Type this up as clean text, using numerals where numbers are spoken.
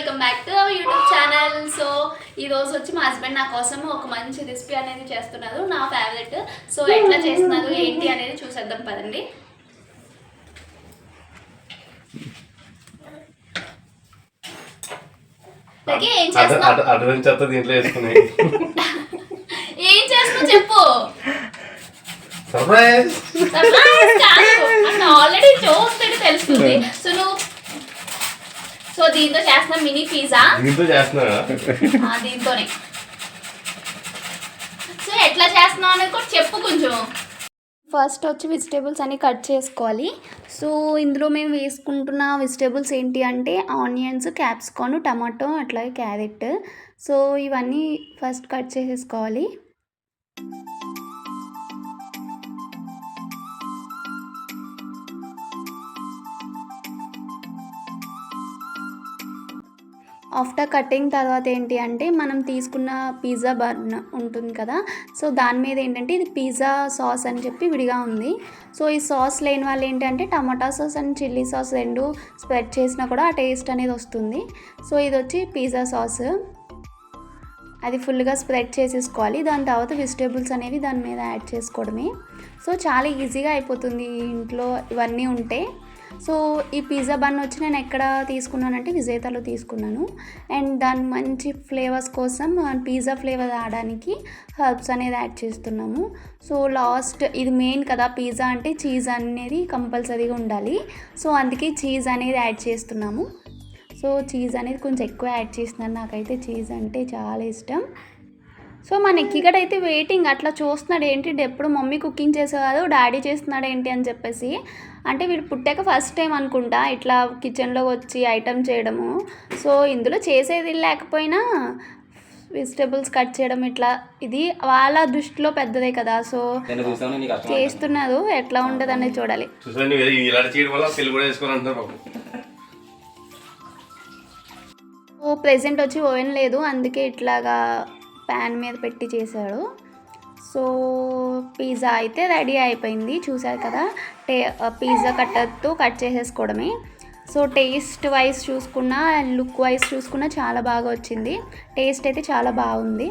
Welcome back to our YouTube channel. So ఈ రోజు వచ్చి మా హస్బెండ్ నా కోసం ఒక మంచి రెసిపీ అనేది చేస్తున్నారు, నా ఫేవరెట్. సో ఎట్లా చేస్తున్నారు ఏంటి అనేది చూసేద్దాం పదండి. ఏం చేస్తున్నావు చెప్పు. ఆల్రెడీ చూస్తే తెలుస్తుంది. సో నువ్వు దీంతో చేస్తున్నా మినీ పిజ్జా. దీంతోనే సో ఎట్లా చేస్తున్నావు అనేది కూడా చెప్పు కొంచెం. ఫస్ట్ వచ్చి వెజిటేబుల్స్ అన్ని కట్ చేసుకోవాలి. సో ఇందులో మేము వేసుకుంటున్న వెజిటేబుల్స్ ఏంటి అంటే ఆనియన్స్, క్యాప్సికమ్, టమాటో, అట్లాగే క్యారెట్. సో ఇవన్నీ ఫస్ట్ కట్ చేసేసుకోవాలి. ఆఫ్టర్ కటింగ్ తర్వాత ఏంటి అంటే మనం తీసుకున్న పిజ్జా బన్ ఉంటుంది కదా, సో దాని మీద ఏంటంటే ఇది పిజ్జా సాస్ అని చెప్పి విడిగా ఉంది. సో ఈ సాస్ లేని వాళ్ళు ఏంటంటే టమాటా సాస్ అండ్ చిల్లీ సాస్ రెండు స్ప్రెడ్ చేసినా కూడా ఆ టేస్ట్ అనేది వస్తుంది. సో ఇది వచ్చి పిజ్జా సాస్, అది ఫుల్గా స్ప్రెడ్ చేసేసుకోవాలి. దాని తర్వాత వెజిటేబుల్స్ అనేవి దాని మీద యాడ్ చేసుకోవడమే. సో చాలా ఈజీగా అయిపోతుంది ఇంట్లో ఇవన్నీ ఉంటే. సో ఈ పిజ్జా బన్ వచ్చి నేను ఎక్కడ తీసుకున్నానంటే విజేతలో తీసుకున్నాను. అండ్ దాని మంచి ఫ్లేవర్స్ కోసం పిజ్జా ఫ్లేవర్ రావడానికి హర్బ్స్ అనేది యాడ్ చేస్తున్నాము. సో లాస్ట్ ఇది మెయిన్ కదా, పిజ్జా అంటే చీజ్ అనేది కంపల్సరీగా ఉండాలి. సో అందుకే చీజ్ అనేది యాడ్ చేస్తున్నాము. సో చీజ్ అనేది కొంచెం ఎక్కువ యాడ్ చేస్తున్నాను, నాకైతే చీజ్ అంటే చాలా ఇష్టం. సో మా నెక్కిగడ అయితే వెయిటింగ్, అట్లా చూస్తున్నాడు ఏంటి ఎప్పుడు మమ్మీ కుకింగ్ చేసేవారు డాడీ చేస్తున్నాడు ఏంటి అని చెప్పేసి. అంటే వీడు పుట్టాక ఫస్ట్ టైం అనుకుంటా ఇట్లా కిచెన్లో వచ్చి ఐటమ్ చేయడము. సో ఇందులో చేసేది లేకపోయినా వెజిటేబుల్స్ కట్ చేయడం ఇట్లా ఇది వాళ్ళ దృష్టిలో పెద్దదే కదా. సో చేస్తున్నారు, ఎట్లా ఉంటుంది అనేది చూడాలి. సో ప్రెజెంట్ వచ్చి ఓవెన్ లేదు, అందుకే ఇట్లాగా ప్యాన్ మీద పెట్టి చేశాడు. సో పిజ్జా అయితే రెడీ అయిపోయింది, చూసారు కదా. పిజ్జా కట్టర్తో కట్ చేసేసుకోవడమే. సో టేస్ట్ వైజ్ చూసుకున్నా లుక్ వైజ్ చూసుకున్నా చాలా బాగా వచ్చింది. టేస్ట్ అయితే చాలా బాగుంది.